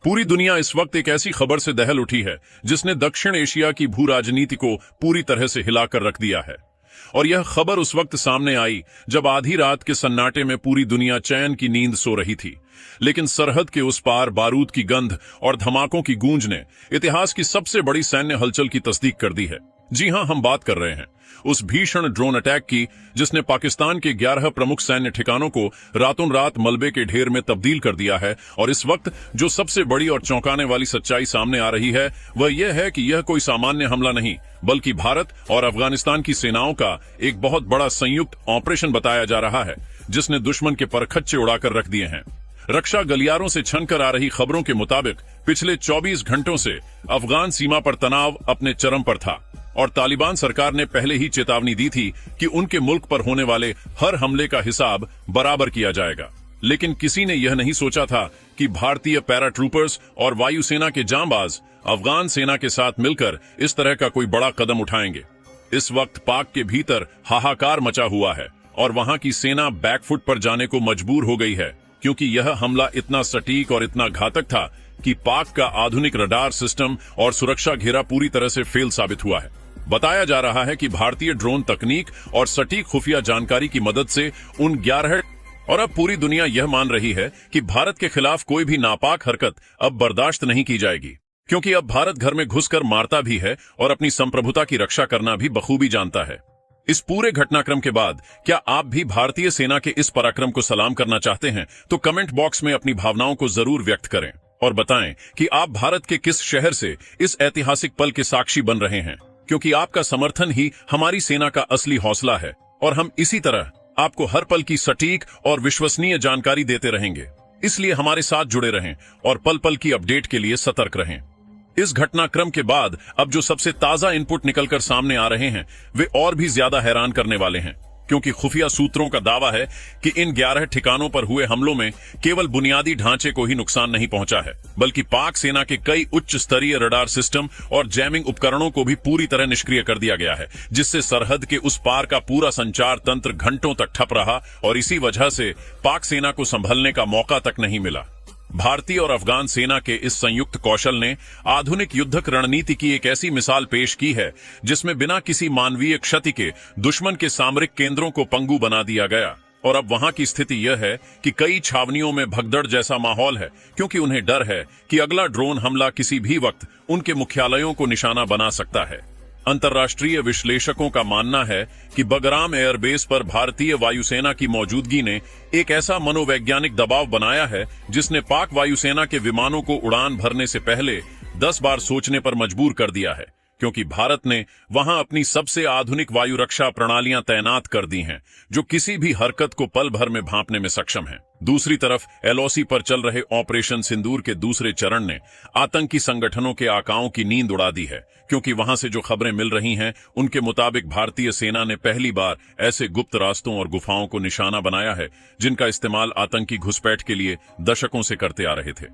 पूरी दुनिया इस वक्त एक ऐसी खबर से दहल उठी है जिसने दक्षिण एशिया की भू राजनीति को पूरी तरह से हिलाकर रख दिया है। और यह खबर उस वक्त सामने आई जब आधी रात के सन्नाटे में पूरी दुनिया चैन की नींद सो रही थी, लेकिन सरहद के उस पार बारूद की गंध और धमाकों की गूंज ने इतिहास की सबसे बड़ी सैन्य हलचल की तस्दीक कर दी है। जी हां, हम बात कर रहे हैं उस भीषण ड्रोन अटैक की जिसने पाकिस्तान के 11 प्रमुख सैन्य ठिकानों को रातों रात मलबे के ढेर में तब्दील कर दिया है। और इस वक्त जो सबसे बड़ी और चौंकाने वाली सच्चाई सामने आ रही है वह यह है कि यह कोई सामान्य हमला नहीं, बल्कि भारत और अफगानिस्तान की सेनाओं का एक बहुत बड़ा संयुक्त ऑपरेशन बताया जा रहा है, जिसने दुश्मन के परखच्चे उड़ाकर रख दिए हैं। रक्षा गलियारों से छनकर आ रही खबरों के मुताबिक पिछले 24 घंटों से अफगान सीमा पर तनाव अपने चरम पर था और तालिबान सरकार ने पहले ही चेतावनी दी थी कि उनके मुल्क पर होने वाले हर हमले का हिसाब बराबर किया जाएगा। लेकिन किसी ने यह नहीं सोचा था कि भारतीय पैराट्रूपर्स और वायुसेना के जांबाज अफगान सेना के साथ मिलकर इस तरह का कोई बड़ा कदम उठाएंगे। इस वक्त पाक के भीतर हाहाकार मचा हुआ है और वहां की सेना बैकफुट पर जाने को मजबूर हो गई है, क्योंकि यह हमला इतना सटीक और इतना घातक था कि पाक का आधुनिक रडार सिस्टम और सुरक्षा घेरा पूरी तरह से फेल साबित हुआ है। बताया जा रहा है कि भारतीय ड्रोन तकनीक और सटीक खुफिया जानकारी की मदद से उन 11 और अब पूरी दुनिया यह मान रही है कि भारत के खिलाफ कोई भी नापाक हरकत अब बर्दाश्त नहीं की जाएगी, क्योंकि अब भारत घर में घुसकर मारता भी है और अपनी संप्रभुता की रक्षा करना भी बखूबी जानता है। इस पूरे घटनाक्रम के बाद क्या आप भी भारतीय सेना के इस पराक्रम को सलाम करना चाहते हैं? तो कमेंट बॉक्स में अपनी भावनाओं को जरूर व्यक्त करें और बताएं कि आप भारत के किस शहर से इस ऐतिहासिक पल के साक्षी बन रहे हैं, क्योंकि आपका समर्थन ही हमारी सेना का असली हौसला है और हम इसी तरह आपको हर पल की सटीक और विश्वसनीय जानकारी देते रहेंगे। इसलिए हमारे साथ जुड़े रहें और पल पल की अपडेट के लिए सतर्क रहें। इस घटनाक्रम के बाद अब जो सबसे ताजा इनपुट निकलकर सामने आ रहे हैं वे और भी ज्यादा हैरान करने वाले हैं, क्योंकि खुफिया सूत्रों का दावा है कि इन 11 ठिकानों पर हुए हमलों में केवल बुनियादी ढांचे को ही नुकसान नहीं पहुंचा है, बल्कि पाक सेना के कई उच्च स्तरीय रडार सिस्टम और जैमिंग उपकरणों को भी पूरी तरह निष्क्रिय कर दिया गया है, जिससे सरहद के उस पार का पूरा संचार तंत्र घंटों तक ठप रहा और इसी वजह से पाक सेना को संभलने का मौका तक नहीं मिला। भारतीय और अफगान सेना के इस संयुक्त कौशल ने आधुनिक युद्धक रणनीति की एक ऐसी मिसाल पेश की है जिसमें बिना किसी मानवीय क्षति के दुश्मन के सामरिक केंद्रों को पंगु बना दिया गया। और अब वहां की स्थिति यह है कि कई छावनियों में भगदड़ जैसा माहौल है, क्योंकि उन्हें डर है कि अगला ड्रोन हमला किसी भी वक्त उनके मुख्यालयों को निशाना बना सकता है। अंतर्राष्ट्रीय विश्लेषकों का मानना है कि बगराम एयरबेस पर भारतीय वायुसेना की मौजूदगी ने एक ऐसा मनोवैज्ञानिक दबाव बनाया है जिसने पाक वायुसेना के विमानों को उड़ान भरने से पहले 10 बार सोचने पर मजबूर कर दिया है, क्योंकि भारत ने वहां अपनी सबसे आधुनिक वायु रक्षा प्रणालियां तैनात कर दी हैं, जो किसी भी हरकत को पल भर में भांपने में सक्षम हैं। दूसरी तरफ एलओसी पर चल रहे ऑपरेशन सिंदूर के दूसरे चरण ने आतंकी संगठनों के आकाओं की नींद उड़ा दी है, क्योंकि वहां से जो खबरें मिल रही हैं उनके मुताबिक भारतीय सेना ने पहली बार ऐसे गुप्त रास्तों और गुफाओं को निशाना बनाया है जिनका इस्तेमाल आतंकी घुसपैठ के लिए दशकों से करते आ रहे थे।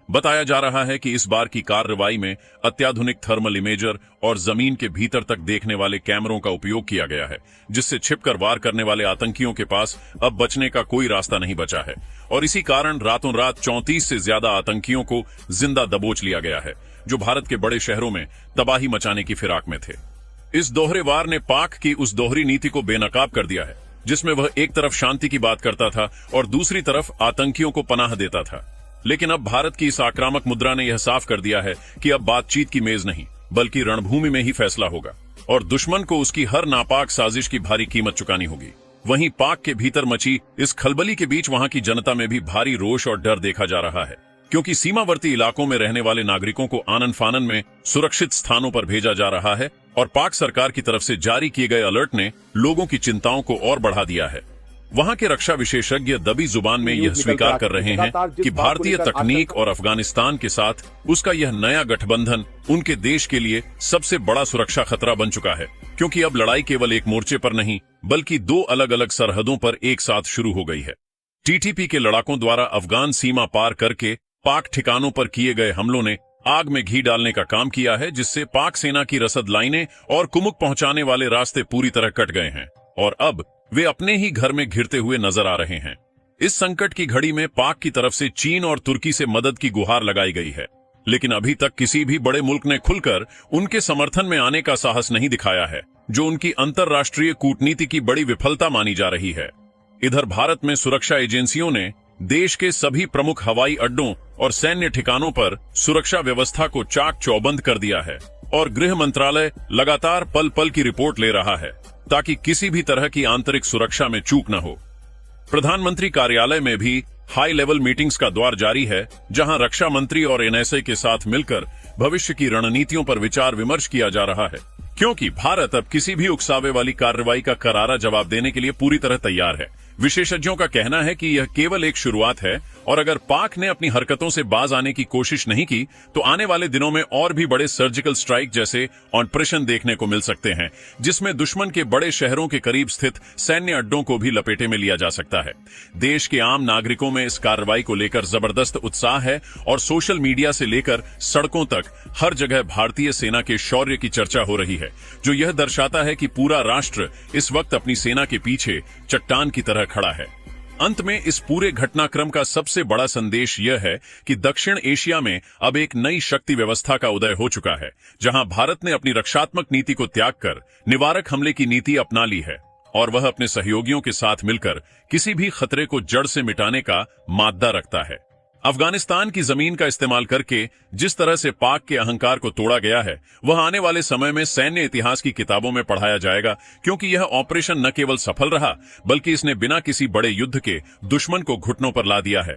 बताया जा रहा है कि इस बार की कार्रवाई में अत्याधुनिक थर्मल इमेजर और जमीन के भीतर तक देखने वाले कैमरों का उपयोग किया गया है, जिससे छिपकर वार करने वाले आतंकियों के पास अब बचने का कोई रास्ता नहीं बचा है। और इसी कारण रातों रात 34 से ज्यादा आतंकियों को जिंदा दबोच लिया गया है, जो भारत के बड़े शहरों में तबाही मचाने की फिराक में थे। इस दोहरे वार ने पाक की उस दोहरी नीति को बेनकाब कर दिया है, जिसमें वह एक तरफ शांति की बात करता था और दूसरी तरफ आतंकियों को पनाह देता था। लेकिन अब भारत की इस आक्रामक मुद्रा ने यह साफ कर दिया है कि अब बातचीत की मेज नहीं, बल्कि रणभूमि में ही फैसला होगा और दुश्मन को उसकी हर नापाक साजिश की भारी कीमत चुकानी होगी। वहीं पाक के भीतर मची इस खलबली के बीच वहां की जनता में भी भारी रोष और डर देखा जा रहा है, क्योंकि सीमावर्ती इलाकों में रहने वाले नागरिकों को आनन फानन में सुरक्षित स्थानों पर भेजा जा रहा है और पाक सरकार की तरफ से जारी किए गए अलर्ट ने लोगों की चिंताओं को और बढ़ा दिया है। वहां के रक्षा विशेषज्ञ दबी जुबान में यह स्वीकार कर रहे हैं कि भारतीय तकनीक और अफगानिस्तान के साथ उसका यह नया गठबंधन उनके देश के लिए सबसे बड़ा सुरक्षा खतरा बन चुका है, क्योंकि अब लड़ाई केवल एक मोर्चे पर नहीं बल्कि 2 अलग अलग सरहदों पर एक साथ शुरू हो गई है। टीटीपी के लड़ाकों द्वारा अफगान सीमा पार करके पाक ठिकानों पर किए गए हमलों ने आग में घी डालने का काम किया है, जिससे पाक सेना की रसद लाइनें और कुमुक पहुंचाने वाले रास्ते पूरी तरह कट गए हैं और अब वे अपने ही घर में घिरते हुए नजर आ रहे हैं। इस संकट की घड़ी में पाक की तरफ से चीन और तुर्की से मदद की गुहार लगाई गई है, लेकिन अभी तक किसी भी बड़े मुल्क ने खुलकर उनके समर्थन में आने का साहस नहीं दिखाया है, जो उनकी अंतर्राष्ट्रीय कूटनीति की बड़ी विफलता मानी जा रही है। इधर भारत में सुरक्षा एजेंसियों ने देश के सभी प्रमुख हवाई अड्डों और सैन्य ठिकानों पर सुरक्षा व्यवस्था को चाक चौबंद कर दिया है और गृह मंत्रालय लगातार पल पल की रिपोर्ट ले रहा है ताकि किसी भी तरह की आंतरिक सुरक्षा में चूक न हो। प्रधानमंत्री कार्यालय में भी हाई लेवल मीटिंग्स का दौर जारी है, जहां रक्षा मंत्री और एनएसए के साथ मिलकर भविष्य की रणनीतियों पर विचार विमर्श किया जा रहा है, क्योंकि भारत अब किसी भी उकसावे वाली कार्रवाई का करारा जवाब देने के लिए पूरी तरह तैयार है। विशेषज्ञों का कहना है कि यह केवल एक शुरुआत है और अगर पाक ने अपनी हरकतों से बाज आने की कोशिश नहीं की तो आने वाले दिनों में और भी बड़े सर्जिकल स्ट्राइक जैसे ऑपरेशन देखने को मिल सकते हैं, जिसमें दुश्मन के बड़े शहरों के करीब स्थित सैन्य अड्डों को भी लपेटे में लिया जा सकता है। देश के आम नागरिकों में इस कार्रवाई को लेकर जबरदस्त उत्साह है और सोशल मीडिया से लेकर सड़कों तक हर जगह भारतीय सेना के शौर्य की चर्चा हो रही है, जो यह दर्शाता है कि पूरा राष्ट्र इस वक्त अपनी सेना के पीछे चट्टान की तरह खड़ा है। अंत में इस पूरे घटनाक्रम का सबसे बड़ा संदेश यह है कि दक्षिण एशिया में अब एक नई शक्ति व्यवस्था का उदय हो चुका है, जहां भारत ने अपनी रक्षात्मक नीति को त्याग कर निवारक हमले की नीति अपना ली है और वह अपने सहयोगियों के साथ मिलकर किसी भी खतरे को जड़ से मिटाने का माद्दा रखता है। अफगानिस्तान की जमीन का इस्तेमाल करके जिस तरह से पाक के अहंकार को तोड़ा गया है, वह आने वाले समय में सैन्य इतिहास की किताबों में पढ़ाया जाएगा, क्योंकि यह ऑपरेशन न केवल सफल रहा बल्कि इसने बिना किसी बड़े युद्ध के दुश्मन को घुटनों पर ला दिया है।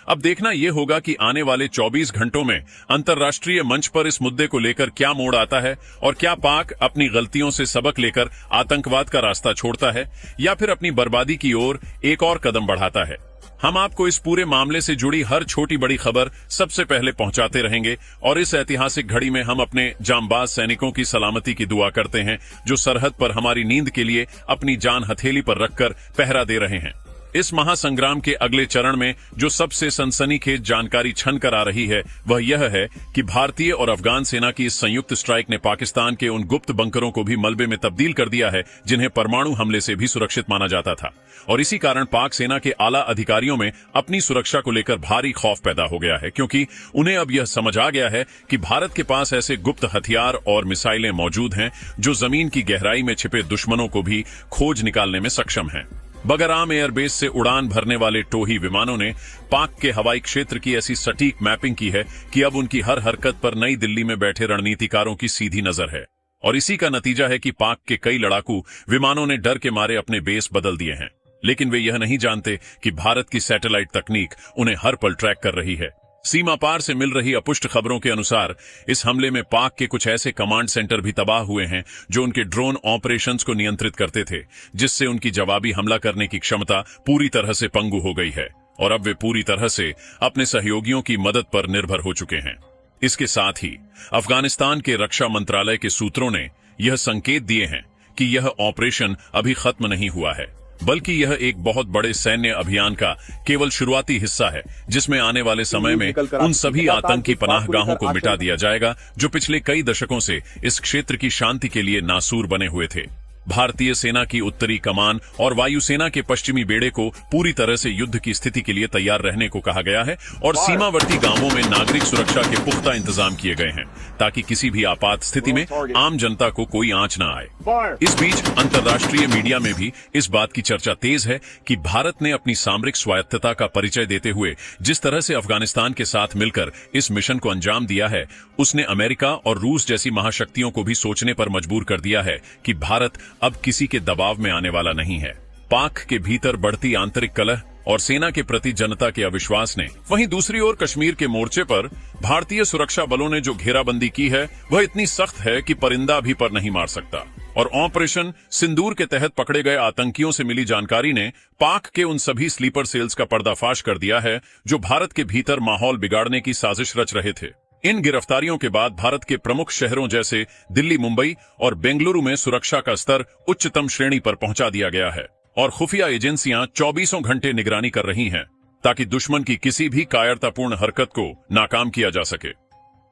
अब देखना यह होगा कि आने वाले 24 घंटों में अंतर्राष्ट्रीय मंच पर इस मुद्दे को लेकर क्या मोड़ आता है और क्या पाक अपनी गलतियों से सबक लेकर आतंकवाद का रास्ता छोड़ता है या फिर अपनी बर्बादी की ओर एक और कदम बढ़ाता है। हम आपको इस पूरे मामले से जुड़ी हर छोटी बड़ी खबर सबसे पहले पहुंचाते रहेंगे और इस ऐतिहासिक घड़ी में हम अपने जांबाज सैनिकों की सलामती की दुआ करते हैं, जो सरहद पर हमारी नींद के लिए अपनी जान हथेली पर रखकर पहरा दे रहे हैं। इस महासंग्राम के अगले चरण में जो सबसे सनसनीखेज जानकारी छन कर आ रही है, वह यह है कि भारतीय और अफगान सेना की इस संयुक्त स्ट्राइक ने पाकिस्तान के उन गुप्त बंकरों को भी मलबे में तब्दील कर दिया है, जिन्हें परमाणु हमले से भी सुरक्षित माना जाता था। और इसी कारण पाक सेना के आला अधिकारियों में अपनी सुरक्षा को लेकर भारी खौफ पैदा हो गया है, क्योंकि उन्हें अब यह समझ आ गया है कि भारत के पास ऐसे गुप्त हथियार और मिसाइलें मौजूद हैं जो जमीन की गहराई में छिपे दुश्मनों को भी खोज निकालने में सक्षम हैं। बगराम एयरबेस से उड़ान भरने वाले टोही विमानों ने पाक के हवाई क्षेत्र की ऐसी सटीक मैपिंग की है कि अब उनकी हर हरकत पर नई दिल्ली में बैठे रणनीतिकारों की सीधी नजर है। और इसी का नतीजा है कि पाक के कई लड़ाकू विमानों ने डर के मारे अपने बेस बदल दिए हैं, लेकिन वे यह नहीं जानते कि भारत की सैटेलाइट तकनीक उन्हें हर पल ट्रैक कर रही है। सीमा पार से मिल रही अपुष्ट खबरों के अनुसार इस हमले में पाक के कुछ ऐसे कमांड सेंटर भी तबाह हुए हैं जो उनके ड्रोन ऑपरेशंस को नियंत्रित करते थे, जिससे उनकी जवाबी हमला करने की क्षमता पूरी तरह से पंगु हो गई है और अब वे पूरी तरह से अपने सहयोगियों की मदद पर निर्भर हो चुके हैं। इसके साथ ही अफगानिस्तान के रक्षा मंत्रालय के सूत्रों ने यह संकेत दिए हैं कि यह ऑपरेशन अभी खत्म नहीं हुआ है, बल्कि यह एक बहुत बड़े सैन्य अभियान का केवल शुरुआती हिस्सा है, जिसमें आने वाले समय में उन सभी आतंकी पनाहगाहों को मिटा दिया जाएगा जो पिछले कई दशकों से इस क्षेत्र की शांति के लिए नासूर बने हुए थे। भारतीय सेना की उत्तरी कमान और वायुसेना के पश्चिमी बेड़े को पूरी तरह से युद्ध की स्थिति के लिए तैयार रहने को कहा गया है और सीमावर्ती गांवों में नागरिक सुरक्षा के पुख्ता इंतजाम किए गए हैं ताकि किसी भी आपात स्थिति में आम जनता को कोई आंच न आए। इस बीच अंतर्राष्ट्रीय मीडिया में भी इस बात की चर्चा तेज है कि भारत ने अपनी सामरिक स्वायत्तता का परिचय देते हुए जिस तरह से अफगानिस्तान के साथ मिलकर इस मिशन को अंजाम दिया है, उसने अमेरिका और रूस जैसी महाशक्तियों को भी सोचने पर मजबूर कर दिया है कि भारत अब किसी के दबाव में आने वाला नहीं है। पाक के भीतर बढ़ती आंतरिक कलह और सेना के प्रति जनता के अविश्वास ने, वहीं दूसरी ओर कश्मीर के मोर्चे पर भारतीय सुरक्षा बलों ने जो घेराबंदी की है वह इतनी सख्त है कि परिंदा भी पर नहीं मार सकता। और ऑपरेशन सिंदूर के तहत पकड़े गए आतंकियों से मिली जानकारी ने पाक के उन सभी स्लीपर सेल्स का पर्दाफाश कर दिया है जो भारत के भीतर माहौल बिगाड़ने की साजिश रच रहे थे। इन गिरफ्तारियों के बाद भारत के प्रमुख शहरों जैसे दिल्ली, मुंबई और बेंगलुरु में सुरक्षा का स्तर उच्चतम श्रेणी पर पहुंचा दिया गया है और खुफिया एजेंसियां 24 घंटे निगरानी कर रही हैं ताकि दुश्मन की किसी भी कायरतापूर्ण हरकत को नाकाम किया जा सके।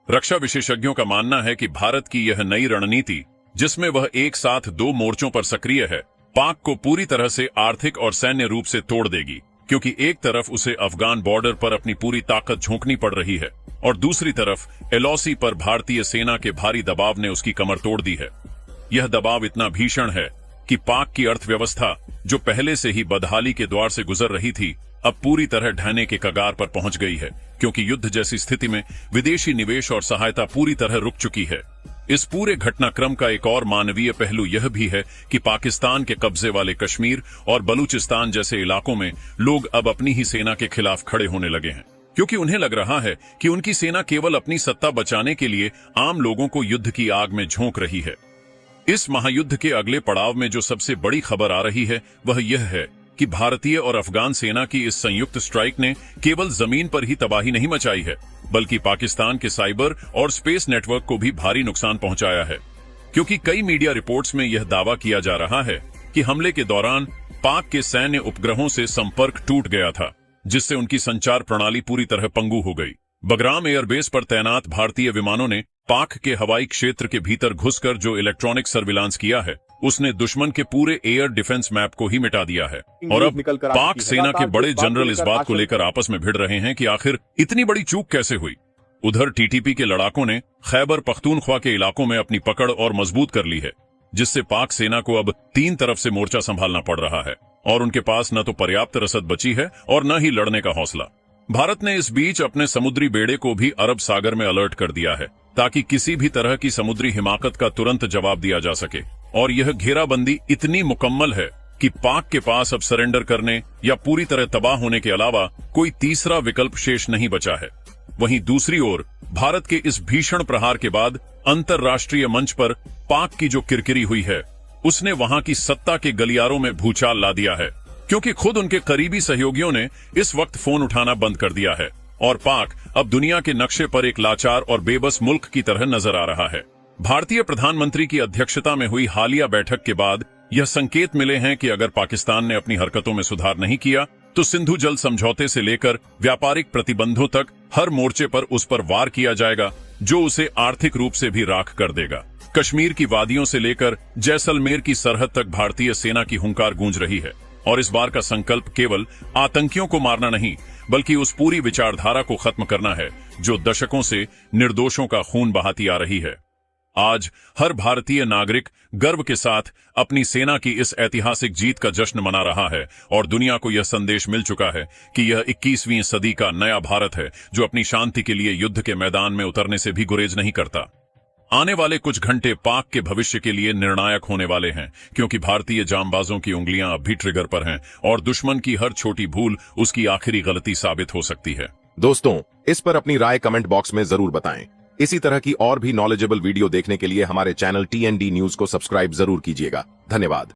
रक्षा विशेषज्ञों का मानना है कि भारत की यह नई रणनीति, जिसमें वह एक साथ 2 मोर्चों पर सक्रिय है, पाक को पूरी तरह से आर्थिक और सैन्य रूप से तोड़ देगी, क्योंकि एक तरफ उसे अफगान बॉर्डर पर अपनी पूरी ताकत झोंकनी पड़ रही है और दूसरी तरफ एलओसी पर भारतीय सेना के भारी दबाव ने उसकी कमर तोड़ दी है। यह दबाव इतना भीषण है कि पाक की अर्थव्यवस्था, जो पहले से ही बदहाली के द्वार से गुजर रही थी, अब पूरी तरह ढहने के कगार पर पहुंच गई है, क्योंकि युद्ध जैसी स्थिति में विदेशी निवेश और सहायता पूरी तरह रुक चुकी है। इस पूरे घटनाक्रम का एक और मानवीय पहलू यह भी है कि पाकिस्तान के कब्जे वाले कश्मीर और बलूचिस्तान जैसे इलाकों में लोग अब अपनी ही सेना के खिलाफ खड़े होने लगे हैं, क्योंकि उन्हें लग रहा है कि उनकी सेना केवल अपनी सत्ता बचाने के लिए आम लोगों को युद्ध की आग में झोंक रही है। इस महायुद्ध के अगले पड़ाव में जो सबसे बड़ी खबर आ रही है वह यह है कि भारतीय और अफगान सेना की इस संयुक्त स्ट्राइक ने केवल जमीन पर ही तबाही नहीं मचाई है, बल्कि पाकिस्तान के साइबर और स्पेस नेटवर्क को भी भारी नुकसान पहुंचाया है। क्योंकि कई मीडिया रिपोर्ट्स में यह दावा किया जा रहा है कि हमले के दौरान पाक के सैन्य उपग्रहों से संपर्क टूट गया था, जिससे उनकी संचार प्रणाली पूरी तरह पंगु हो गई। बगराम एयरबेस पर तैनात भारतीय विमानों ने पाक के हवाई क्षेत्र के भीतर घुसकर जो इलेक्ट्रॉनिक सर्विलांस किया है, उसने दुश्मन के पूरे एयर डिफेंस मैप को ही मिटा दिया है। और अब पाक सेना के बड़े जनरल इस बात को लेकर आपस में भिड़ रहे हैं कि आखिर इतनी बड़ी चूक कैसे हुई। उधर टीटीपी के लड़ाकों ने खैबर पख्तूनख्वा के इलाकों में अपनी पकड़ और मजबूत कर ली है, जिससे पाक सेना को अब 3 तरफ से मोर्चा संभालना पड़ रहा है और उनके पास न तो पर्याप्त रसद बची है और न ही लड़ने का हौसला। भारत ने इस बीच अपने समुद्री बेड़े को भी अरब सागर में अलर्ट कर दिया है, ताकि किसी भी तरह की समुद्री हिमाकत का तुरंत जवाब दिया जा सके। और यह घेराबंदी इतनी मुकम्मल है कि पाक के पास अब सरेंडर करने या पूरी तरह तबाह होने के अलावा कोई तीसरा विकल्प शेष नहीं बचा है। वहीं दूसरी ओर भारत के इस भीषण प्रहार के बाद अंतर्राष्ट्रीय मंच पर पाक की जो किरकिरी हुई है, उसने वहां की सत्ता के गलियारों में भूचाल ला दिया है, क्योंकि खुद उनके करीबी सहयोगियों ने इस वक्त फोन उठाना बंद कर दिया है और पाक अब दुनिया के नक्शे पर एक लाचार और बेबस मुल्क की तरह नजर आ रहा है। भारतीय प्रधानमंत्री की अध्यक्षता में हुई हालिया बैठक के बाद यह संकेत मिले हैं कि अगर पाकिस्तान ने अपनी हरकतों में सुधार नहीं किया तो सिंधु जल समझौते से लेकर व्यापारिक प्रतिबंधों तक हर मोर्चे पर उस पर वार किया जाएगा, जो उसे आर्थिक रूप से भी राख कर देगा। कश्मीर की वादियों से लेकर जैसलमेर की सरहद तक भारतीय सेना की हुंकार गूंज रही है और इस बार का संकल्प केवल आतंकियों को मारना नहीं, बल्कि उस पूरी विचारधारा को खत्म करना है जो दशकों से निर्दोषों का खून बहाती आ रही है। आज हर भारतीय नागरिक गर्व के साथ अपनी सेना की इस ऐतिहासिक जीत का जश्न मना रहा है और दुनिया को यह संदेश मिल चुका है कि यह 21वीं सदी का नया भारत है, जो अपनी शांति के लिए युद्ध के मैदान में उतरने से भी गुरेज नहीं करता। आने वाले कुछ घंटे पाक के भविष्य के लिए निर्णायक होने वाले हैं, क्योंकि भारतीय जांबाजों की उंगलियां अब भी ट्रिगर पर हैं और दुश्मन की हर छोटी भूल उसकी आखिरी गलती साबित हो सकती है। दोस्तों, इस पर अपनी राय कमेंट बॉक्स में जरूर बताएं। इसी तरह की और भी नॉलेजेबल वीडियो देखने के लिए हमारे चैनल TND न्यूज को सब्सक्राइब जरूर कीजिएगा। धन्यवाद।